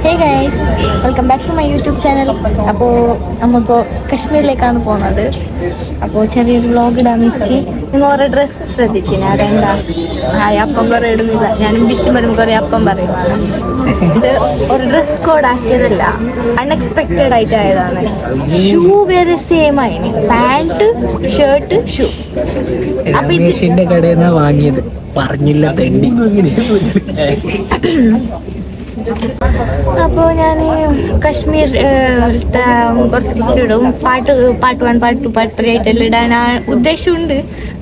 Hey guys, welcome back to my YouTube channel. അപ്പോൾ നമ്മളിപ്പോൾ കശ്മീരിലേക്കാണ് പോകുന്നത്. അപ്പോൾ ചെറിയൊരു വ്ളോഗ് ഇടാന്ന് വെച്ച് നിങ്ങൾ കുറേ ഡ്രസ്സ് ശ്രദ്ധിച്ചു. ഞാൻ അതെന്താ അപ്പം കുറേ ഇടുന്നില്ല, ഞാനും ബിസി വരുമ്പോൾ കുറേ അപ്പം പറയുവാണ്. ഇത് ഒരു ഡ്രസ് കോഡ് ആക്കിയതല്ല, അൺഎക്സ്പെക്റ്റഡ് ആയിട്ട് ആയതാണ്. ഷൂ വേറെ സെയിം ആയിന്, പാൻറ് ഷർട്ട് ഷൂ. അപ്പം രമേശിന്റെ കടയിൽ നിന്നാണ് വാങ്ങിയത്, പറഞ്ഞില്ല തെണ്ടി. അപ്പോൾ ഞാൻ കശ്മീർ കുറച്ച് ഇടും. പാട്ട് 1, പാട്ട് 2, പാട്ട് 3 ആയിട്ടെല്ലാം ഇടാൻ ഉദ്ദേശമുണ്ട്.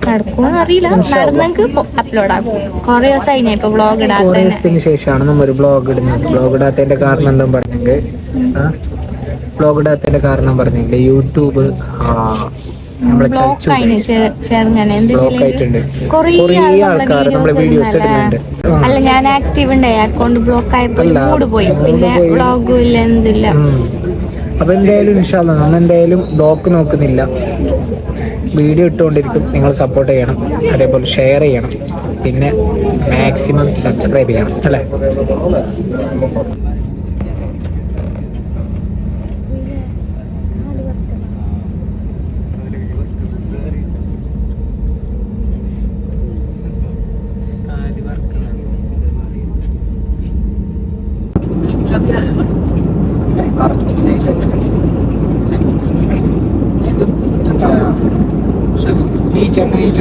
നടക്കുമെന്ന് അറിയില്ല, നടന്നെങ്കിൽ അപ്ലോഡ് ആക്കും. കുറേ ദിവസമായി ഞാൻ ഇപ്പോൾ വ്ളോഗ് ഇടാത്തതിന് ശേഷമാണ് നമ്മൾ ബ്ലോഗ് ഇടുന്നത്. ബ്ലോഗ് ഇടാത്തതിന്റെ കാരണം എന്താ പറഞ്ഞെങ്കിൽ യൂട്യൂബ് അല്ല, ഞാൻ ആക്റ്റീവ് ഉണ്ടായി, അക്കൗണ്ട് ബ്ലോക്ക് ആയപ്പോൾ മൂഡ് പോയി, പിന്നെ വ്ളോഗും ഇല്ല, എന്തില്ല. അപ്പൊ എന്തായാലും ഇൻഷാ അല്ലാഹ് നമ്മൾ എന്തായാലും ബ്ലോക്ക് നോക്കുന്നില്ല, വീഡിയോ ഇട്ടുകൊണ്ടിരിക്കും. നിങ്ങൾ സപ്പോർട്ട് ചെയ്യണം, അതേപോലെ ഷെയർ ചെയ്യണം, പിന്നെ മാക്സിമം സബ്സ്ക്രൈബ് ചെയ്യണം അല്ലേ. ഈ ചെന്നൈയിൽ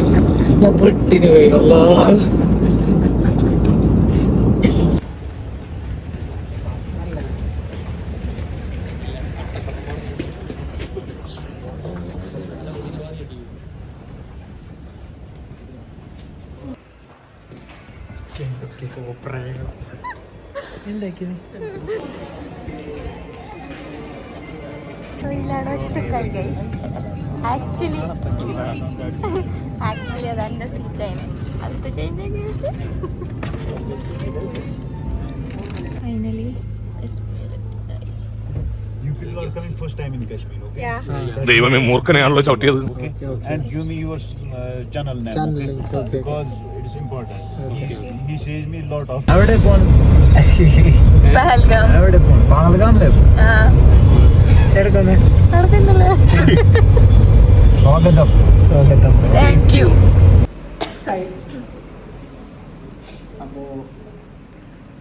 ഞാൻ പെട്ടിന് പോയി. ആക്ച്വലി അത് എൻ്റെ സീറ്റായിരുന്നു, അത് ചേഞ്ച് ഫൈനലി ദൈവമേ, മൂർഖനെയാണല്ലോ ചവിട്ടിയത്. സ്വാഗതം. Thank you. അപ്പോ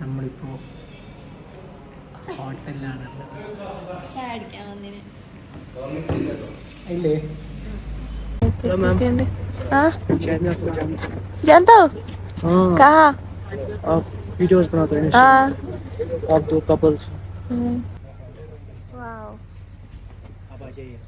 നമ്മളിപ്പോ ഹോട്ടലിലാണ്. ഇല്ലേ जानता हो कहाँ? वीडियोस बनाते हैं आप दो कपल्स. वाओ, अब आ जाइए.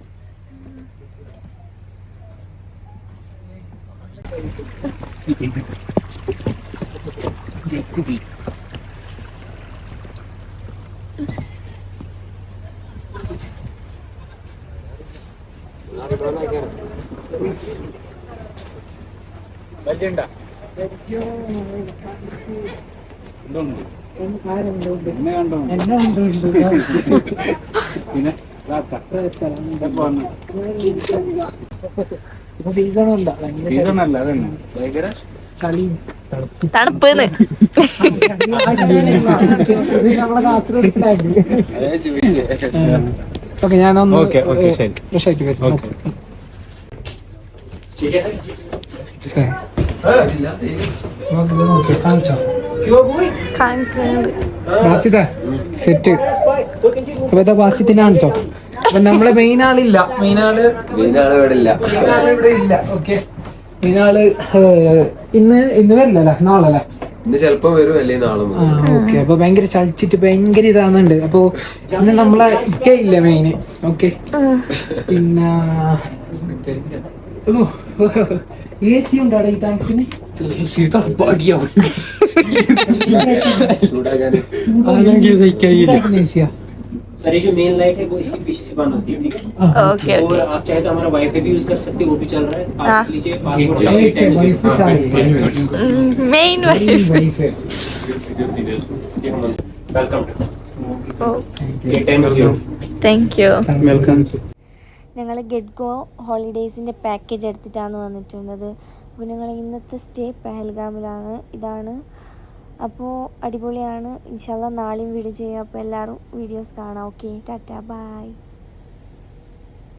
തണുപ്പ് ഞാനൊന്ന് സെറ്റ്. അപ്പൊ ഇതാ ബാസിത്തിനെ കാണിച്ചോ. അപ്പൊ നമ്മളെ മെയിൻ ആളില്ല, മെയിൻ ആള് ഇവിടെ ഇല്ല. ഓക്കെ, മെയിൻ ആള് ഇന്ന് വരില്ല, നാളെ അല്ലേ? ഇന്ന് ചിലപ്പോ വരും, അല്ലേ നാളെ. ഓക്കെ, അപ്പൊ ഭയങ്കര ചളിച്ചിട്ട് ഭയങ്കര ഇതാകുന്നുണ്ട്. അപ്പൊ ഇന്ന് നമ്മളെ ഇക്ക ഇല്ല മെയിന്. ഓക്കെ, പിന്നെ എ സി ഉണ്ട് അവിടെ. ഈ തണുപ്പിന് सर ये जो मेन लाइट है वो इसके पीछे से बंद होती है, ठीक है? ओके और आप चाहे तो हमारा वाईफाई भी यूज कर सकते हो, वो भी चल रहा है. हाँ. आप लीजिए password. Main welcome. Time is your. Thank you. Welcome. ഞങ്ങൾ ഗെറ്റ് ഗോ ഹോളിഡേയ്സിൻ്റെ പാക്കേജ് എടുത്തിട്ടാണ് വന്നിട്ടുള്ളത്. അപ്പോൾ ഞങ്ങൾ ഇന്നത്തെ സ്റ്റേ പെഹൽഗാമിലാണ്. ഇതാണ് അപ്പോൾ അടിപൊളിയാണ്. ഇൻഷാല്ലാ നാളെയും വീഡിയോ ചെയ്യാം. അപ്പോൾ എല്ലാവരും വീഡിയോസ് കാണാം. Okay, tata, by.